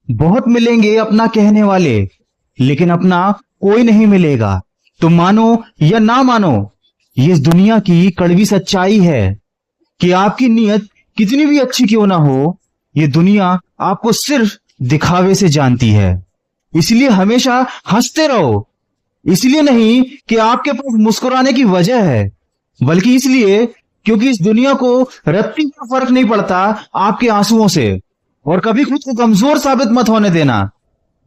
बहुत मिलेंगे अपना कहने वाले, लेकिन अपना कोई नहीं मिलेगा। तुम मानो या ना मानो, ये इस दुनिया की कड़वी सच्चाई है कि आपकी नीयत कितनी भी अच्छी क्यों ना हो, ये दुनिया आपको सिर्फ दिखावे से जानती है। इसलिए हमेशा हंसते रहो, इसलिए नहीं कि आपके पास मुस्कुराने की वजह है, बल्कि इसलिए क्योंकि इस दुनिया को रत्ती का फर्क नहीं पड़ता आपके आंसुओं से। और कभी खुद को कमजोर साबित मत होने देना,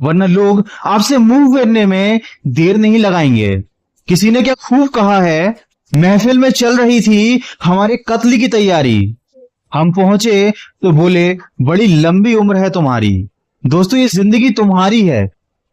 वरना लोग आपसे मुंह फेरने में देर नहीं लगाएंगे। किसी ने क्या खूब कहा है, महफिल में चल रही थी हमारे कत्ल की तैयारी, हम पहुंचे तो बोले बड़ी लंबी उम्र है तुम्हारी। दोस्तों, ये जिंदगी तुम्हारी है,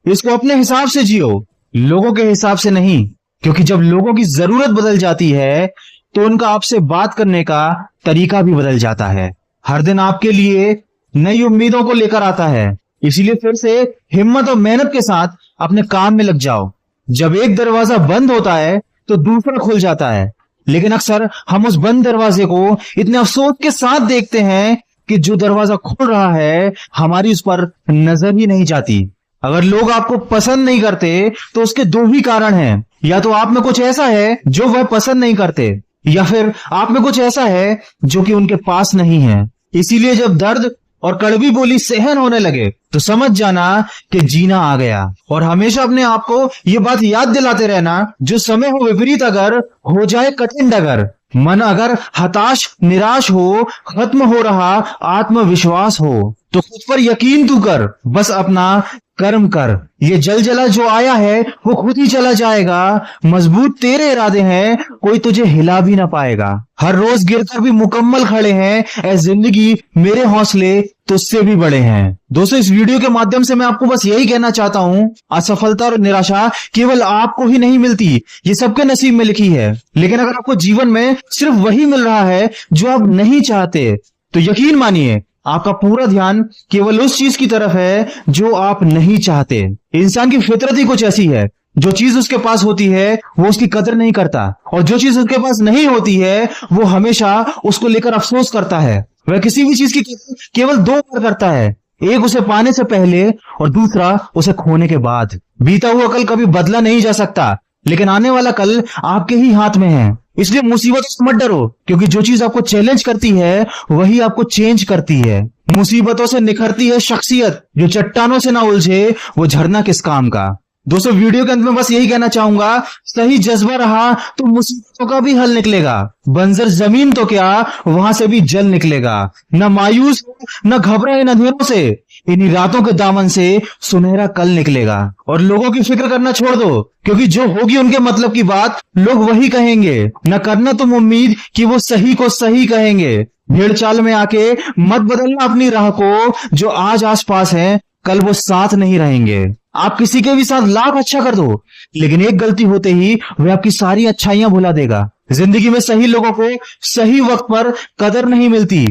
इसको अपने हिसाब से जियो, लोगों के हिसाब से नहीं। क्योंकि जब लोगों की जरूरत बदल जाती है तो उनका आपसे बात करने का तरीका भी बदल जाता है। हर दिन आपके लिए नई उम्मीदों को लेकर आता है, इसीलिए फिर से हिम्मत और मेहनत के साथ अपने काम में लग जाओ। जब एक दरवाजा बंद होता है तो दूसरा खुल जाता है, लेकिन अक्सर हम उस बंद दरवाजे को इतने अफसोस के साथ देखते हैं कि जो दरवाजा खुल रहा है हमारी उस पर नजर ही नहीं जाती। अगर लोग आपको पसंद नहीं करते तो उसके दो ही कारण हैं, या तो आप में कुछ ऐसा है जो वह पसंद नहीं करते, या फिर आप में कुछ ऐसा है जो कि उनके पास नहीं है। इसीलिए जब दर्द और कड़वी बोली सहन होने लगे तो समझ जाना कि जीना आ गया। और हमेशा अपने आप को ये बात याद दिलाते रहना, जो समय हो विपरीत अगर हो जाए कठिन डगर, मन अगर हताश निराश हो, खत्म हो रहा आत्मविश्वास हो, तो खुद पर यकीन तू कर, बस अपना कर्म कर। ये जल जला जो आया है वो खुद ही चला जाएगा, मजबूत तेरे इरादे हैं, कोई तुझे हिला भी ना पाएगा। हर रोज गिरकर भी मुकम्मल खड़े हैं, ऐ जिंदगी मेरे हौसले तुझसे भी बड़े हैं। दोस्तों, इस वीडियो के माध्यम से मैं आपको बस यही कहना चाहता हूँ, असफलता और निराशा केवल आपको ही नहीं मिलती, ये सबके नसीब में लिखी है। लेकिन अगर आपको जीवन में सिर्फ वही मिल रहा है जो आप नहीं चाहते, तो यकीन मानिए आपका पूरा ध्यान केवल उस चीज की तरफ है जो आप नहीं चाहते। इंसान की फितरत ही कुछ ऐसी है, जो चीज उसके पास होती है वो उसकी कदर नहीं करता, और जो चीज उसके पास नहीं होती है वो हमेशा उसको लेकर अफसोस करता है। वह किसी भी चीज की कदर केवल दो बार करता है, एक उसे पाने से पहले और दूसरा उसे खोने के बाद। बीता हुआ कल कभी बदला नहीं जा सकता, लेकिन आने वाला कल आपके ही हाथ में है। इसलिए मुसीबतों से मत डरो, क्योंकि जो चीज आपको चैलेंज करती है वही आपको चेंज करती है। मुसीबतों से निखरती है शख्सियत, जो चट्टानों से ना उलझे वो झरना किस काम का। दोस्तों, वीडियो के अंत में बस यही कहना चाहूंगा, सही जज्बा रहा तो मुसीबतों का भी हल निकलेगा। बंजर जमीन तो क्या, वहां से भी जल निकलेगा। न मायूस हो, न घबराए इन अंधेरों से, इन्हीं रातों के दामन से सुनहरा कल निकलेगा। और लोगों की फिक्र करना छोड़ दो, क्योंकि जो होगी उनके मतलब की बात लोग वही कहेंगे। न करना तुम उम्मीद कि वो सही को सही कहेंगे। भेड़ चाल में आके मत बदलना अपनी राह को, जो आज आसपास है कल वो साथ नहीं रहेंगे। आप किसी के भी साथ लाख अच्छा कर दो, लेकिन एक गलती होते ही वह आपकी सारी अच्छाइयां भुला देगा। जिंदगी में सही लोगों को सही वक्त पर कदर नहीं मिलती,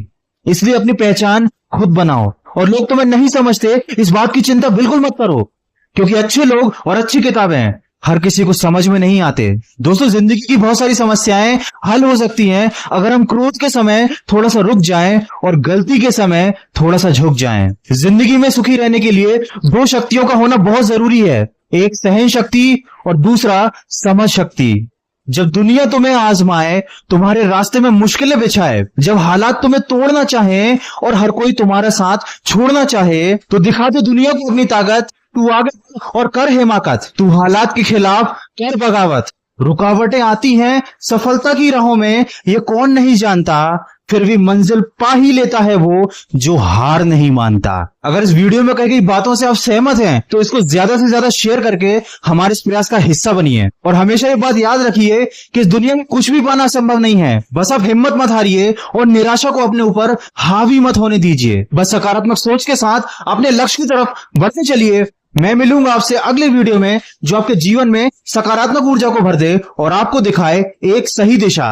इसलिए अपनी पहचान खुद बनाओ। और लोग तुम्हें नहीं समझते इस बात की चिंता बिल्कुल मत करो, क्योंकि अच्छे लोग और अच्छी किताबें हर किसी को समझ में नहीं आते। दोस्तों, जिंदगी की बहुत सारी समस्याएं हल हो सकती हैं अगर हम क्रोध के समय थोड़ा सा रुक जाएं और गलती के समय थोड़ा सा झुक जाएं। जिंदगी में सुखी रहने के लिए दो शक्तियों का होना बहुत जरूरी है, एक सहन शक्ति और दूसरा समझ शक्ति। जब दुनिया तुम्हें आजमाए, तुम्हारे रास्ते में मुश्किलें बिछाए, जब हालात तुम्हें तोड़ना चाहे और हर कोई तुम्हारा साथ छोड़ना चाहे, तो दिखा दे दुनिया को अपनी ताकत। तू आगे और कर हिमाकत, तू हालात के खिलाफ कर बगावत। रुकावटें आती हैं सफलता की राहों में, ये कौन नहीं जानता, फिर भी मंजिल पा ही लेता है वो जो हार नहीं मानता। अगर इस वीडियो में कही गई बातों से आप सहमत हैं तो इसको ज्यादा से ज्यादा शेयर करके हमारे इस प्रयास का हिस्सा बनिए। और हमेशा ये बात याद रखिए कि इस दुनिया में कुछ भी पाना संभव नहीं है, बस आप हिम्मत मत हारिए और निराशा को अपने ऊपर हावी मत होने दीजिए। बस सकारात्मक सोच के साथ अपने लक्ष्य की तरफ बढ़ते चलिए। मैं मिलूंगा आपसे अगले वीडियो में, जो आपके जीवन में सकारात्मक ऊर्जा को भर दे और आपको दिखाए एक सही दिशा।